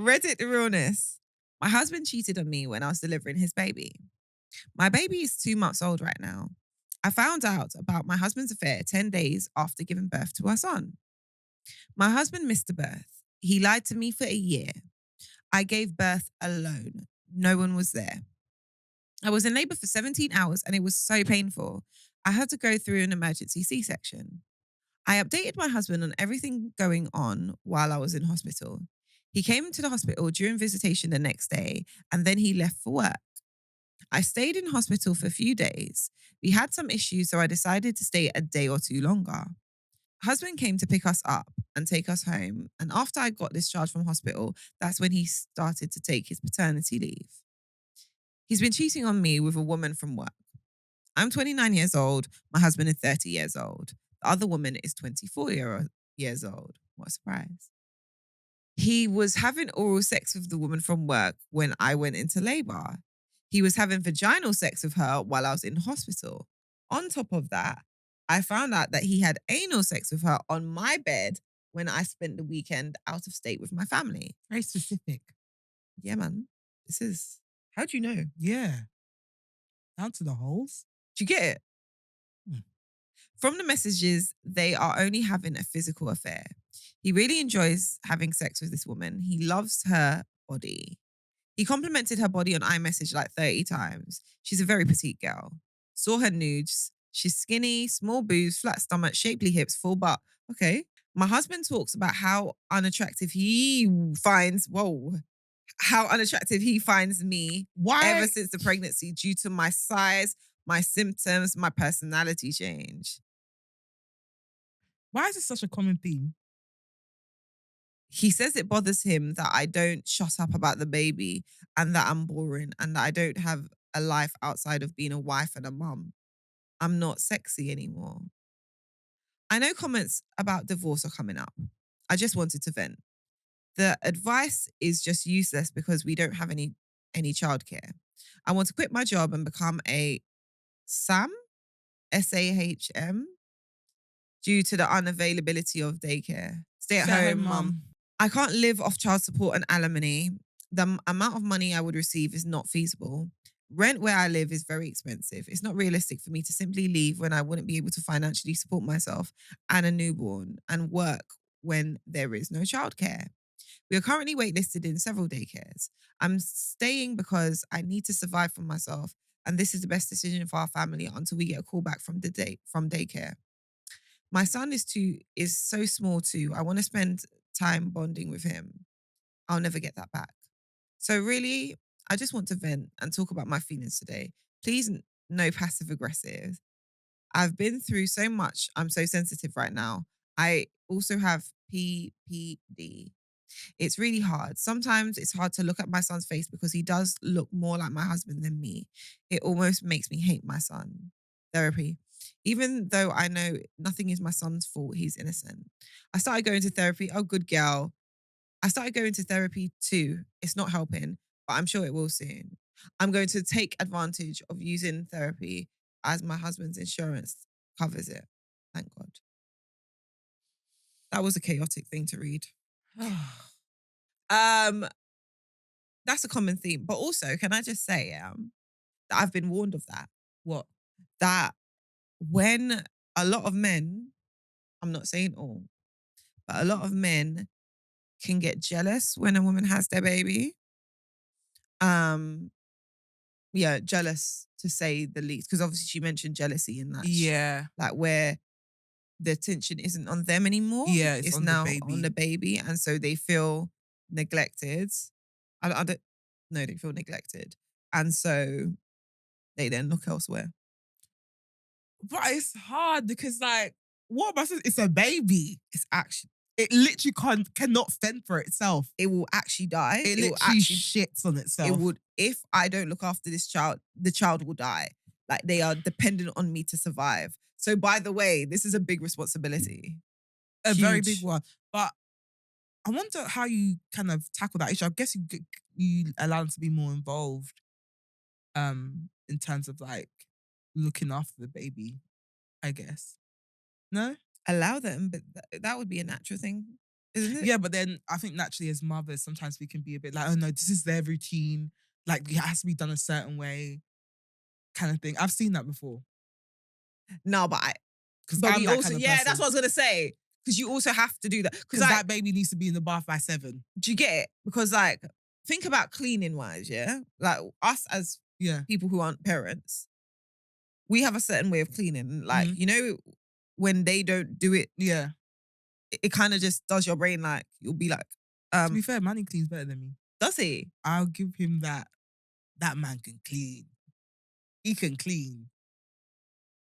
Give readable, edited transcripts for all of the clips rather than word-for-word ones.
Reddit Realness. My husband cheated on me when I was delivering his baby. My baby is 2 months old right now. I found out about my husband's affair 10 days after giving birth to our son. My husband missed the birth. He lied to me for a year. I gave birth alone. No one was there. I was in labor for 17 hours and it was so painful. I had to go through an emergency C section. I updated my husband on everything going on while I was in hospital. He came to the hospital during visitation the next day and then he left for work. I stayed in hospital for a few days. We had some issues, so I decided to stay a day or two longer. Husband came to pick us up and take us home. And after I got discharged from hospital, that's when he started to take his paternity leave. He's been cheating on me with a woman from work. I'm 29 years old. My husband is 30 years old. The other woman is 24 years old. What a surprise. He was having oral sex with the woman from work when I went into labor. He was having vaginal sex with her while I was in hospital. On top of that, I found out that he had anal sex with her on my bed when I spent the weekend out of state with my family. Very specific. Yeah, man. How do you know? Yeah. Down to the holes. Do you get it? From the messages, they are only having a physical affair. He really enjoys having sex with this woman. He loves her body. He complimented her body on iMessage like 30 times. She's a very petite girl. Saw her nudes. She's skinny, small boobs, flat stomach, shapely hips, full butt. Okay. My husband talks about how unattractive he finds me ever since the pregnancy due to my size, my symptoms, my personality change. Why is this such a common theme? He says it bothers him that I don't shut up about the baby and that I'm boring and that I don't have a life outside of being a wife and a mum. I'm not sexy anymore. I know comments about divorce are coming up. I just wanted to vent. The advice is just useless because we don't have any childcare. I want to quit my job and become a SAM, SAHM, due to the unavailability of daycare. Stay at home, mum. I can't live off child support and alimony. The amount of money I would receive is not feasible. Rent where I live is very expensive. It's not realistic for me to simply leave when I wouldn't be able to financially support myself and a newborn and work when there is no childcare. We are currently waitlisted in several daycares. I'm staying because I need to survive for myself, and this is the best decision for our family until we get a call back from daycare. My son is so small too. I want to spend time bonding with him. I'll never get that back. So really, I just want to vent and talk about my feelings today. Please, no passive aggressive. I've been through so much. I'm so sensitive right now. I also have PPD. It's really hard. Sometimes it's hard to look at my son's face because he does look more like my husband than me. It almost makes me hate my son. Therapy. Even though I know nothing is my son's fault, he's innocent. I started going to therapy. Oh, good girl. I started going to therapy too. It's not helping, but I'm sure it will soon. I'm going to take advantage of using therapy as my husband's insurance covers it. Thank God. That was a chaotic thing to read. That's a common theme. But also, can I just say that I've been warned of that? What? That when a lot of men, I'm not saying all, but a lot of men can get jealous when a woman has their baby. Yeah, jealous to say the least. Because obviously she mentioned jealousy in that. Yeah. Like where the attention isn't on them anymore. Yeah, it's on now the baby. on the baby. And so they feel neglected. I don't know, they feel neglected. And so they then look elsewhere. But it's hard because like, what about it's a baby? It literally cannot fend for itself. It will actually die. It literally shits on itself. It would, if I don't look after this child, the child will die. Like they are dependent on me to survive. So by the way, this is a big responsibility. A very big one. But I wonder how you kind of tackle that issue. I guess you allow them to be more involved in terms of like looking after the baby, I guess. No? Allow them, but that would be a natural thing. isn't it? Yeah, but then I think naturally as mothers, sometimes we can be a bit like, oh no, this is their routine. Like it has to be done a certain way, kind of thing. I've seen that before No, because but I'm we that also, kind of yeah, that's person. what I was gonna say. Because you also have to do that. Because Because like, that baby needs to be in the bath by 7. do you get it? Because like, think about cleaning wise, yeah. Like us as Yeah. people who aren't parents, we have a certain way of cleaning. Like, Mhm. when they don't do it, Yeah. it kind of just does your brain like you'll be like, To be fair, Manny cleans better than me. does he? I'll give him that. That man can clean. He can clean.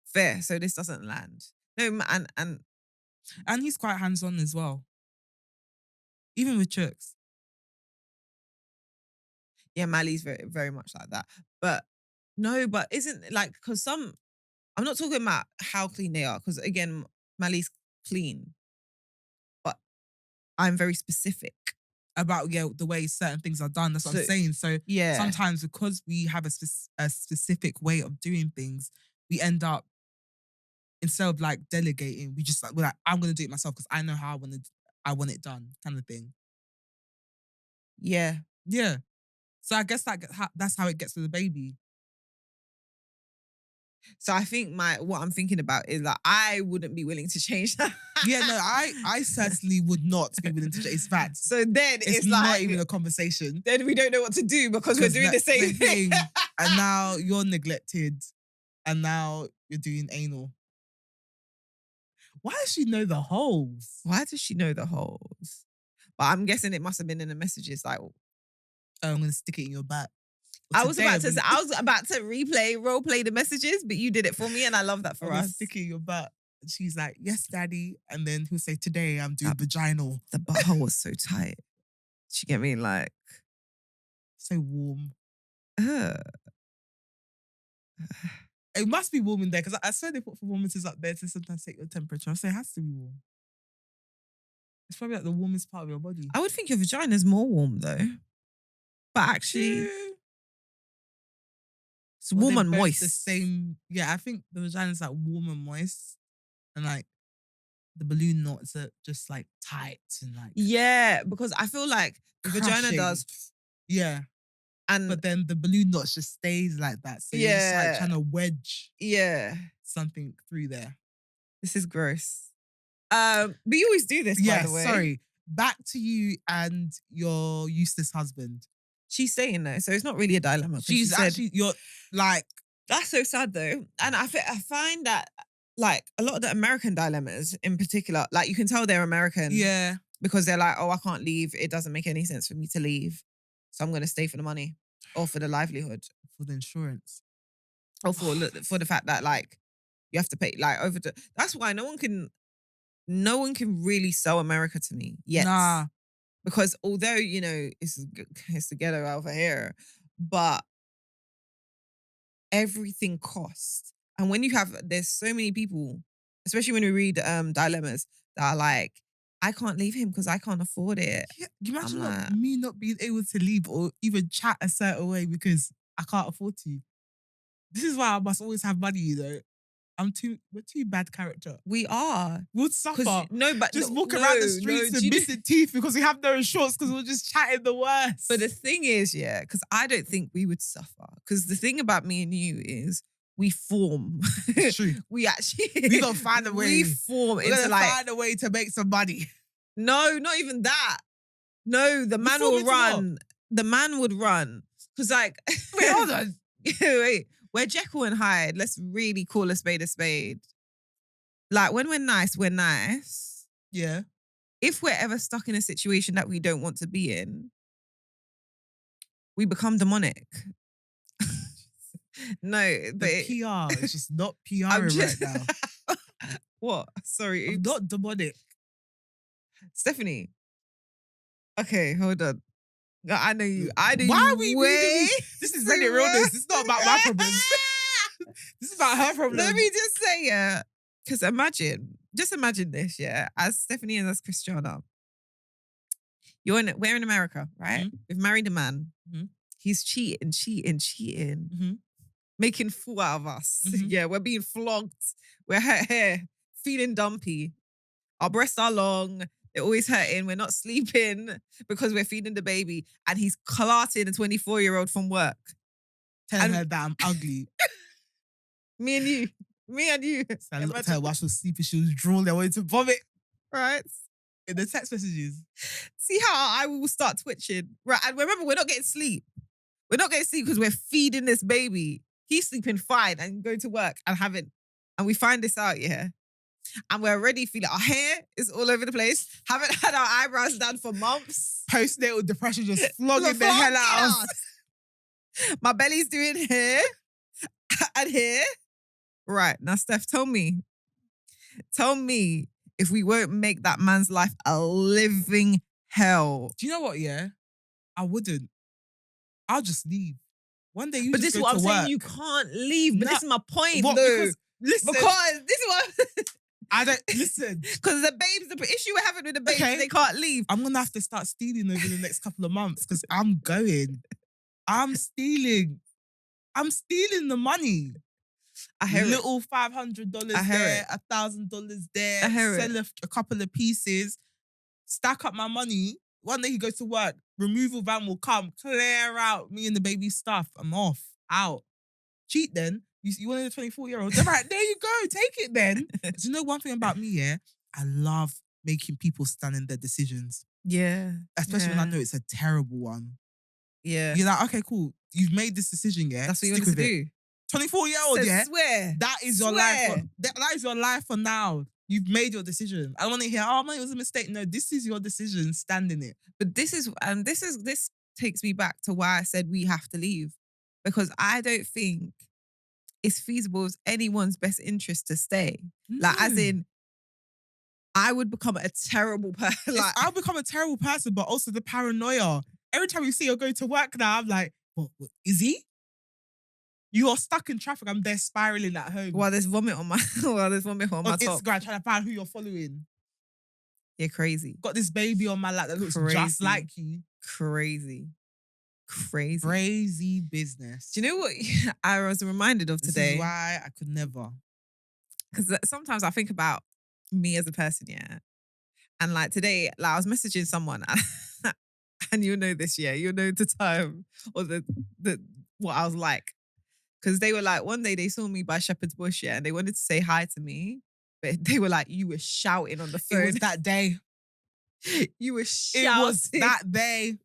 Fair. So this doesn't land. No, and And he's quite hands-on as well. Even with Chooks. yeah, Mali's very, very much like that. But no, but isn't like because I'm not talking about how clean they are, because again, Mali's clean, but I'm very specific. About the way certain things are done. That's what I'm So saying. So yeah, sometimes because we have a specific way of doing things, we end up instead of like delegating, we're like, I'm gonna do it myself because I know how I want it done, kind of thing. yeah. Yeah. So I guess that's how it gets with the baby. So I think what I'm thinking about is that I wouldn't be willing to change that. Yeah, no, I certainly would not be willing to. It's facts. So then It's it's not like even a conversation. then we don't know what to do because we're doing the same thing. And now you're neglected, and now you're doing anal. Why does she know the holes? Why does she know the holes? But I'm guessing it must have been in the messages. Like Oh, I'm gonna stick it in your back. I was about to role play the messages, but you did it for me, and I love that I'm for gonna us. stick it in your butt. And she's like, yes, daddy. And then he'll say, today I'm doing vaginal. The butthole was so tight. She get me like, So warm. ugh. It must be warm in there because I swear they put thermometers up there to sometimes take your temperature. I say it has to be warm. It's probably like the warmest part of your body. I would think your vagina is more warm though, but actually, True. it's Well, warm they're and both moist. the same. Yeah, I think the vagina is like warm and moist, and like the balloon knots are just like tight and like Yeah, because I feel like the vagina crushing. does, Yeah, and but then the balloon knots just stays like that. So you're just like yeah, trying to wedge yeah. something through there. This is gross. But you always do this, by the way. Sorry. Back to you and your useless husband. She's saying that, so it's not really a dilemma. 'Cause She's she said, actually, you're like, that's so sad though. And I find that like a lot of the American dilemmas in particular, like you can tell they're American yeah, because they're like, oh, I can't leave. It doesn't make any sense for me to leave. So I'm going to stay for the money or for the livelihood for the insurance. or for the fact that like you have to pay like that's why no one can really sell America to me yet. Nah. Because although, it's the ghetto over here, but everything costs. And when there's so many people, especially when we read dilemmas, that are like, I can't leave him because I can't afford it. Yeah, you imagine like, me not being able to leave or even chat a certain way because I can't afford to. This is why I must always have money, you know. We're too bad character. We are. We'll suffer. No, but just walk around the streets with missing teeth because we have no insurance because we're just chatting the worst. But the thing is, yeah, because I don't think we would suffer. Because the thing about me and you is we form. It's true. We gonna find a way. We form We're into gonna like find a way to make some money. No, not even that. No, the man form will into run. The man would run. Because like Wait, hold on. Wait, we're Jekyll and Hyde. Let's really call a spade a spade. Like when we're nice, we're nice. Yeah. If we're ever stuck in a situation that we don't want to be in, we become demonic. No, but PR is just not PRing right now. What? Sorry. I'm not demonic. Stephanie. Okay, hold on. No, I know you. Why are we reading? This is Reddit Realness. It's not about my problems. This is about her problems. Let me just say, yeah. Because just imagine this, yeah. As Stephanie and as Christiana, we're in America, right? Mm-hmm. We've married a man. Mm-hmm. He's cheating, mm-hmm. making fool out of us. Mm-hmm. Yeah, we're being flogged. We're here, feeling dumpy. Our breasts are long. They're always hurting. We're not sleeping because we're feeding the baby. And he's clarting a 24-year-old from work. Telling And her that I'm ugly. me and you. Me and you. So I looked at her while she was sleeping. She was drooling. I wanted to vomit Right? in the text messages. See how I will start twitching. Right. And remember, we're not getting sleep. We're not getting sleep because we're feeding this baby. He's sleeping fine and going to work and having, and we find this out, yeah. And we're already feeling our hair is all over the place. Haven't had our eyebrows done for months. Postnatal depression just flogging the hell out of us. My belly's doing here and here. Right. Now, Steph, tell me if we won't make that man's life a living hell. Do you know what, yeah? I wouldn't. I'll just leave. One day you But just this is go what I'm to saying. work. You can't leave. But No. this is my point, What? though. Listen. Because this is what I don't listen. because the babes, the issue we're having with the babes, Okay. they can't leave. I'm gonna have to start stealing over the next couple of months because I'm going. I'm stealing. I'm stealing the money. I hear it. Little $500 I hear there, $1,000 there. I hear Sell a couple of pieces, stack up my money. One day he goes to work. Removal van will come, clear out me and the baby stuff. I'm off, out. Cheat then. You wanted a 24-year-old. They're right, there you go. Take it then. Do you know one thing about me, yeah? I love making people stand in their decisions. Yeah. Especially when I know it's a terrible one. Yeah. You're like, okay, cool. You've made this decision, yeah? That's what you Stick want to with it. do. 24-year-old, So yeah? swear. That is your life. Swear. That is your life for now. You've made your decision. I don't want to hear, oh man, it was a mistake. No, this is your decision. Stand in it. But this takes me back to why I said we have to leave. Because I don't think it's feasible as anyone's best interest to stay. Like, as in, I would become a terrible person. Like, I'll become a terrible person, but also the paranoia. Every time you see you're going to work now, I'm like, what is he? You are stuck in traffic. I'm there spiraling at home. while there's vomit on my my on top. Instagram trying to find who you're following. You're crazy. Got this baby on my lap that looks just Crazy. like you. Crazy. Crazy business. Do you know what I was reminded of This today? is why I could never. Because sometimes I think about me as a person, yeah. And like today, like I was messaging someone and you'll know this, yeah. You'll know the time or the what I was like. Because they were like, one day they saw me by Shepherd's Bush, yeah, and they wanted to say hi to me. But they were like, you were shouting on the phone. It was that day. You were shouting. It was that day.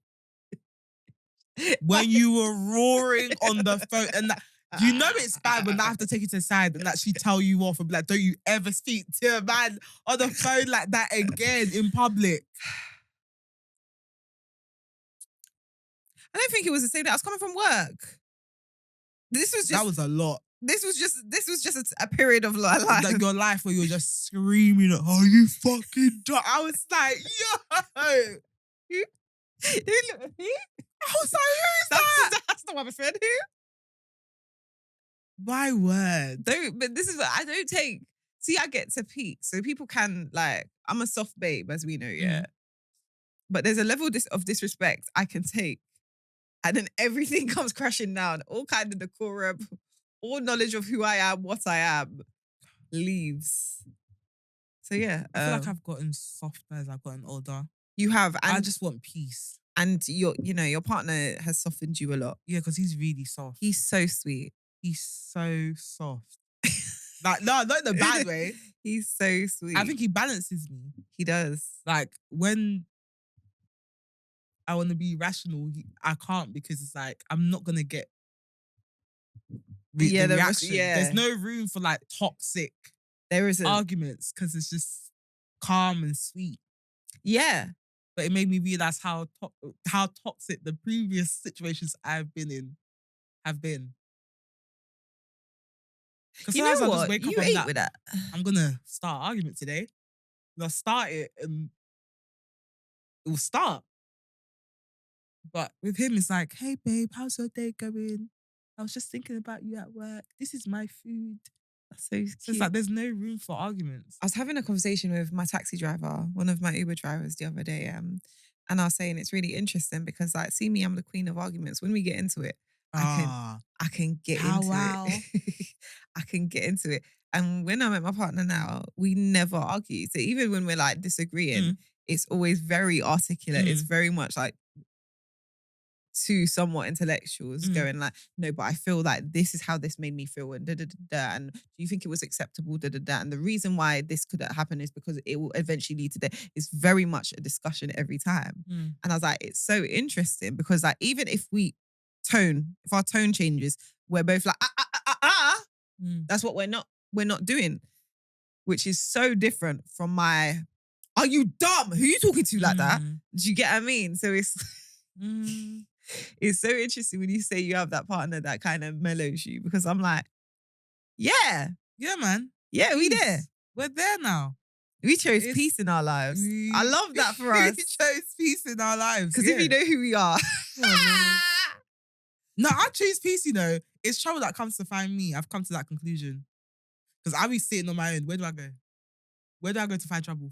When you were roaring on the phone. And that, you know it's bad when I have to take it to the side and actually tell you off and be like, don't you ever speak to a man on the phone like that again in public. I don't think it was the same day. I was coming from work. That was a lot. This was just a period of life. Like your life where you were just screaming, "Are you fucking done?" I was like, yo. Who? I was like, who's that? That's not what I said. Who? My word. But this is what I don't take. See, I get to peak. So people can, like, I'm a soft babe, as we know, yeah. But there's a level of disrespect I can take. And then everything comes crashing down. All kind of decorum, all knowledge of who I am, what I am, leaves. So yeah. I feel like I've gotten softer as I've gotten older. You have. And I just want peace. And your partner has softened you a lot. Yeah, because he's really soft. He's so sweet. He's so soft. Like, no, not in a bad way. He's so sweet. I think he balances me. He does. Like, when I want to be rational, I can't because it's like, I'm not going to get the reaction. There's no room for like toxic arguments because it's just calm and sweet. Yeah. But it made me realize how toxic the previous situations I've been in have been. You know what? You ate with that. I'm going to start an argument today. I'll start it and it will start. But with him, it's like, hey, babe, how's your day going? I was just thinking about you at work. This is my food. That's so cute. So it's like there's no room for arguments. I was having a conversation with my taxi driver, one of my Uber drivers the other day, and I was saying it's really interesting because, like, see me, I'm the queen of arguments. When we get into it, I can get into it. I can get into it. And when I'm at my partner now, we never argue. So even when we're like disagreeing, it's always very articulate. It's Mm. very much like two somewhat intellectuals Mm. going like, no, but I feel like this is how this made me feel, and da da da da. And do you think it was acceptable? Da da da. And the reason why this could happen is because it will eventually lead to that. It's very much a discussion every time. Mm. And I was like, it's so interesting because like even if our tone changes, we're both like Mm. that's what we're not doing, which is so different from my. Are you dumb? Who are you talking to like that? Mm. Do you get what I mean? So it's. Mm. It's so interesting when you say you have that partner that kind of mellows you because I'm like, yeah, Yeah, man. yeah, we Peace. there. We're there now. We chose It's- peace in our lives. I love that for us. We chose peace in our lives. Because if you know who we are. No, I choose peace, you know. It's trouble that comes to find me. I've come to that conclusion. Because I be sitting on my own. Where do I go? Where do I go to find trouble?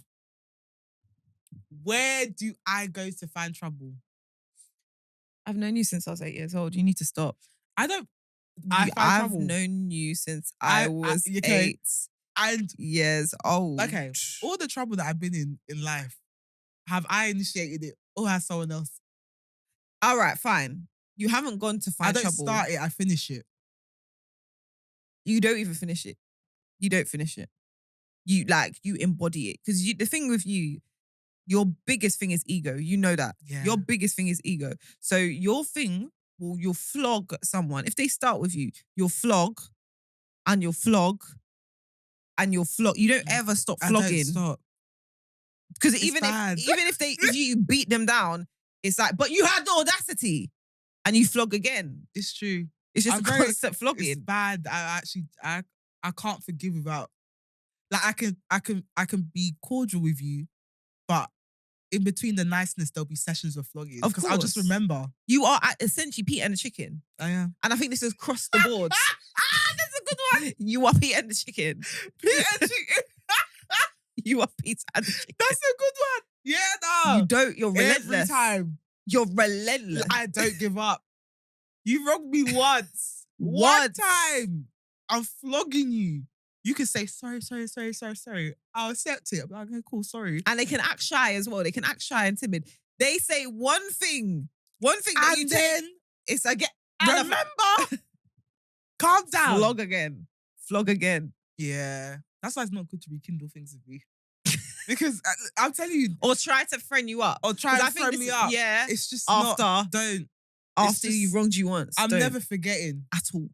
Where do I go to find trouble? I've known you since I was 8 years old. You need to stop. I don't. I find I've trouble. known you since I was okay. 8 And years old. okay, all the trouble that I've been in life, have I initiated it or has someone else? All right, fine. You haven't gone to find I don't trouble. start it, I finish it. You don't even finish it. You don't finish it. You embody it. Because the thing with you, your biggest thing is ego. You know that. Yeah. Your biggest thing is ego. So your thing, you'll flog someone. If they start with you, you'll flog and you'll flog and you'll flog. You don't ever stop flogging. I don't stop. Because It's even bad. if you beat them down, it's like, but you had the audacity and you flog again. It's true. It's just I'm a very- constant flogging. It's bad. I can't forgive without. Like I can be cordial with you, but in between the niceness, there'll be sessions of flogging. Of Because I'll just course. remember. You are essentially Peter and the chicken. I am. And I think this is across the board. That's a good one. You are Peter and the chicken. Peter and chicken. You are Peter and the chicken. That's a good one. Yeah, no. You're relentless. Every time. You're relentless. I don't give up. You wronged me once. One Once. time. I'm flogging you. You can say, sorry. I'll accept it. I'm like, okay, cool, sorry. And they can act shy as well. They can act shy and timid. They say one thing that And you then, take. It's again. remember, calm down. Flog again. Yeah. That's why it's not good to rekindle things with me. Because I'm telling you, Or try to friend you up. or try 'Cause I and think friend this me is- up. Yeah. It's just don't. After just- you wronged you once. I'm don't. never forgetting. at all.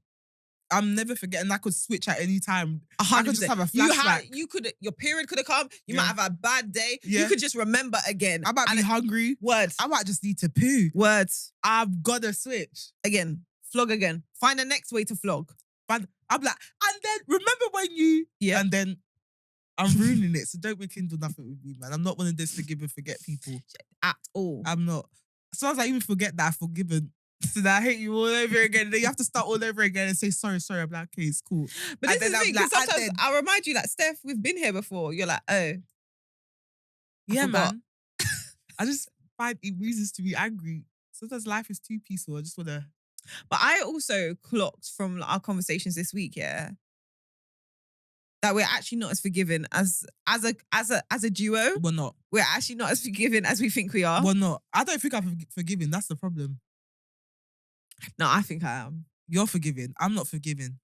I'm never forgetting. I could switch at any time. 100%. I could just have a flashback. Your period could have come. You might Yeah. have a bad day. Yeah. You could just remember again. I might be hungry. Words. I might just need to poo. Words. I've got to switch. Again. Flog again. Find the next way to flog. But I'm like, and then remember when you, Yeah. and then I'm ruining it. So don't rekindle nothing with me, man. I'm not one of those forgive and forget people. At all. I'm not. Sometimes I even forget that I've forgiven. So that I hate you all over again. Then you have to start all over again and say, sorry. I'm like, okay, it's cool. But And this is then the I'm thing, like, because and sometimes then- I'll remind you, like, Steph, we've been here before. You're like, oh. Yeah, forgot. man. I just find it reasons to be angry. Sometimes life is too peaceful. I just want to. But I also clocked from our conversations this week, yeah, that we're actually not as forgiving as a duo. We're not. We're actually not as forgiving as we think we are. We're not. I don't think I'm forgiving. That's the problem. No, I think I am. You're forgiving. I'm not forgiving.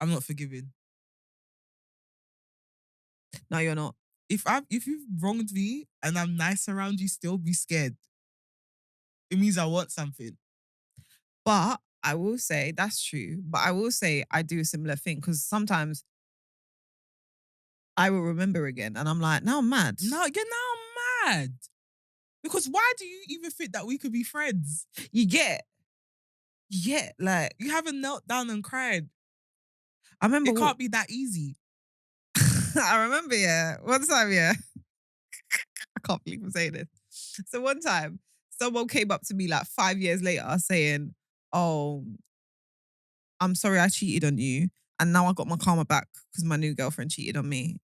I'm not forgiving. No, you're not. If you've wronged me and I'm nice around you, still be scared. It means I want something. But I will say that's true. But I will say I do a similar thing because sometimes I will remember again and I'm like, now I'm mad. No, you're now mad. Because why do you even think that we could be friends? You get, like, You haven't knelt down and cried. I remember. It can't be that easy. I remember, yeah. One time, yeah. I can't believe I'm saying this. So one time, someone came up to me like 5 years later saying, oh, I'm sorry I cheated on you. And now I got my karma back because my new girlfriend cheated on me.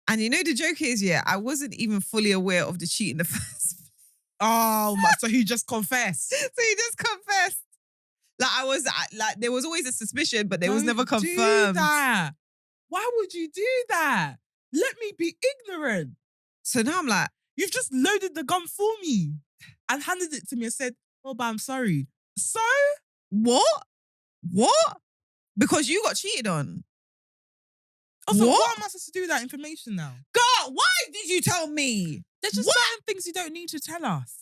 And you know the joke is, yeah, I wasn't even fully aware of the cheat in the first place. Oh my! So he just confessed. So he just confessed. Like I was like, there was always a suspicion, but it was Don't never do confirmed. that. Why would you do that? let me be ignorant. So now I'm like, You've just loaded the gun for me and handed it to me and said, oh, but I'm sorry. So? what? What? Because you got cheated on. Also, What? what am I supposed to do with that information now? God, why did you tell me? There's just certain things you don't need to tell us.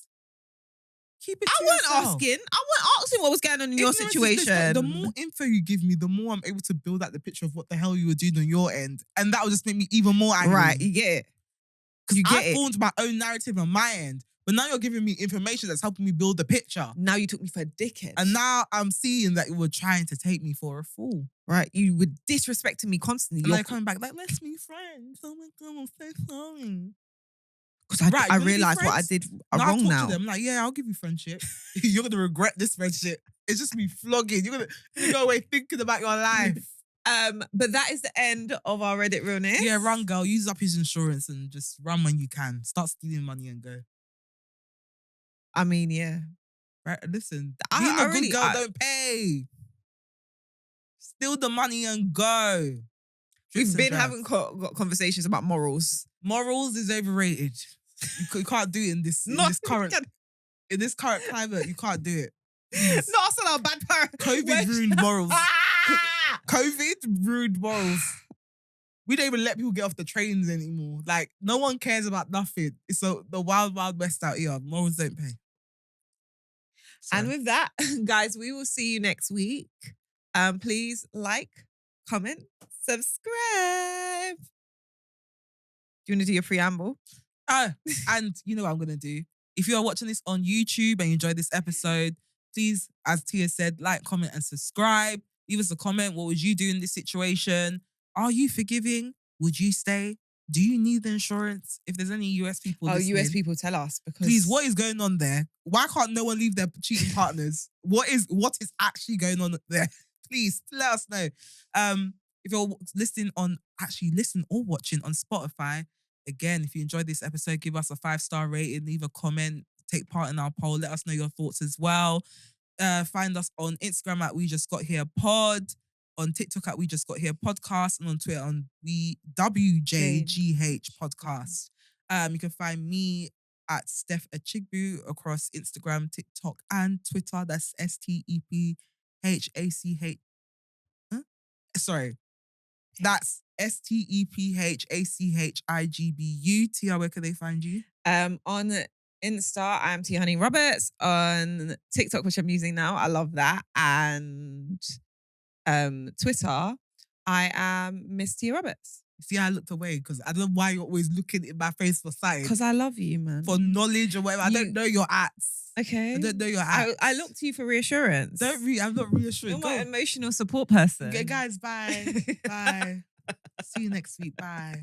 Keep it to I wasn't yourself. asking. I wasn't asking what was going on in your Ignorance is situation. bliss, but the more info you give me, the more I'm able to build out the picture of what the hell you were doing on your end. And that will just make me even more angry. Right, you get it. Because You get I it. formed my own narrative on my end. But now you're giving me information that's helping me build the picture. Now you took me for a dickhead. And now I'm seeing that you were trying to take me for a fool. Right, you were disrespecting me constantly. And they're coming back like, let's be friends. Oh my God, I'm so sorry. Because Right, I you wanna be realised what I friends? did I wrong talk now. to them. I'm like, yeah, I'll give you friendship. You're going to regret this friendship. It's just me flogging. You're gonna go away thinking about your life. But that is the end of our Reddit Realness. Yeah, run, girl. Use up his insurance and just run when you can. Start stealing money and go. I mean, yeah. Right, listen. I Being a really- good girl don't pay. Steal the money and go. Tricks We've and been drugs. having got conversations about morals. Morals is overrated. You can't do it in this current climate. You can't do it. Please. No, I said I'm a bad parent. COVID ruined morals. COVID ruined morals. We don't even let people get off the trains anymore. Like, no one cares about nothing. It's the wild, wild west out here. Morals don't pay. So, And with that, guys, we will see you next week. Please like, comment, subscribe. Do you want to do your preamble? and you know what I'm going to do? If you are watching this on YouTube and you enjoyed this episode, please, as Tia said, like, comment, and subscribe. Leave us a comment. What would you do in this situation? Are you forgiving? Would you stay? Do you need the insurance? If there's any US people listening, US people, tell us. Because please, what is going on there? Why can't no one leave their cheating partners? What is actually going on there? Please let us know. If you're listen or watching on Spotify, again, if you enjoyed this episode, give us a 5-star rating, leave a comment, take part in our poll, let us know your thoughts as well. Find us on Instagram at We Just Got Here Pod, on TikTok at We Just Got Here Podcast, and on Twitter on WJGH Podcast. You can find me at Steph Achigbu across Instagram, TikTok, and Twitter. That's STEPHACH. Sorry. That's STEPHACHIGBU. Tia, where can they find you? On Insta, I'm T Honey Roberts. On TikTok, which I'm using now, I love that. And Twitter, I am Miss Tia Roberts. See, I looked away because I don't know why you're always looking in my face for something. Because I love you, man. For knowledge or whatever. I don't know your acts. Okay. I don't know your acts. I look to you for reassurance. I'm not reassured. You're my emotional support person. Okay, guys, bye. Bye. See you next week. Bye.